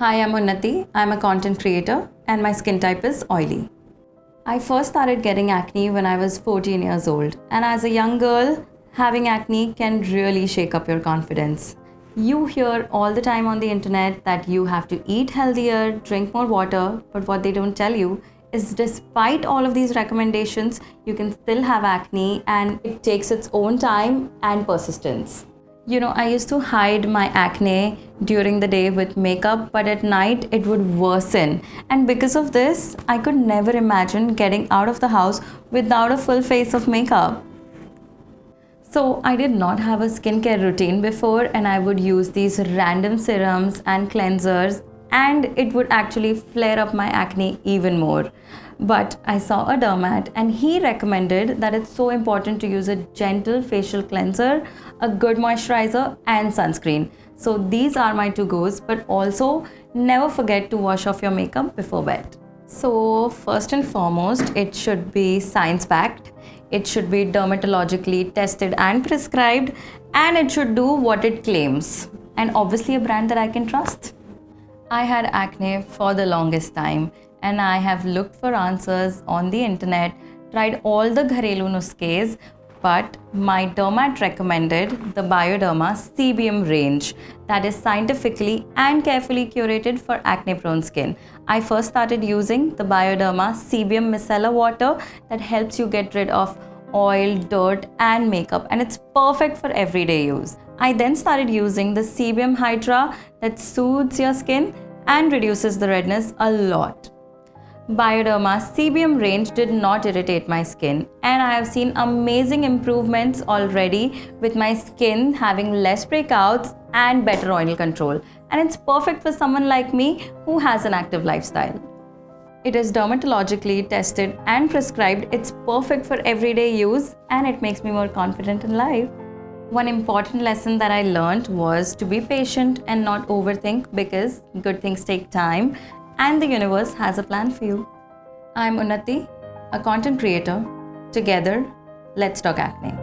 Hi, I'm Unnati. I'm a content creator and my skin type is oily. I first started getting acne when I was 14 years old, and as a young girl, having acne can really shake up your confidence. You hear all the time on the internet that you have to eat healthier, drink more water, but what they don't tell you is despite all of these recommendations, you can still have acne and it takes its own time and persistence. I used to hide my acne during the day with makeup, but at night it would worsen. And because of this, I could never imagine getting out of the house without a full face of makeup. So, I did not have a skincare routine before, and I would use these random serums and cleansers, and it would actually flare up my acne even more. But I saw a dermat, and he recommended that it's so important to use a gentle facial cleanser, a good moisturizer, and sunscreen. So, these are my to goes, but also never forget to wash off your makeup before bed. So, first and foremost, it should be science backed, it should be dermatologically tested and prescribed, and it should do what it claims. And obviously, a brand that I can trust. I had acne for the longest time, and I have looked for answers on the internet, tried all the gharelu nuskes, but my dermat recommended the Bioderma Sebium range that is scientifically and carefully curated for acne prone skin. I first started using the Bioderma Sebium micellar water that helps you get rid of oil, dirt and makeup, and it's perfect for everyday use. I then started using the Sebium Hydra that soothes your skin and reduces the redness a lot. Bioderma Sebium range did not irritate my skin, and I have seen amazing improvements already with my skin having less breakouts and better oil control. And it's perfect for someone like me who has an active lifestyle. It is dermatologically tested and prescribed. It's perfect for everyday use, and it makes me more confident in life. One important lesson that I learned was to be patient and not overthink, because good things take time and the universe has a plan for you. I'm Unnati, a content creator. Together, let's talk acne.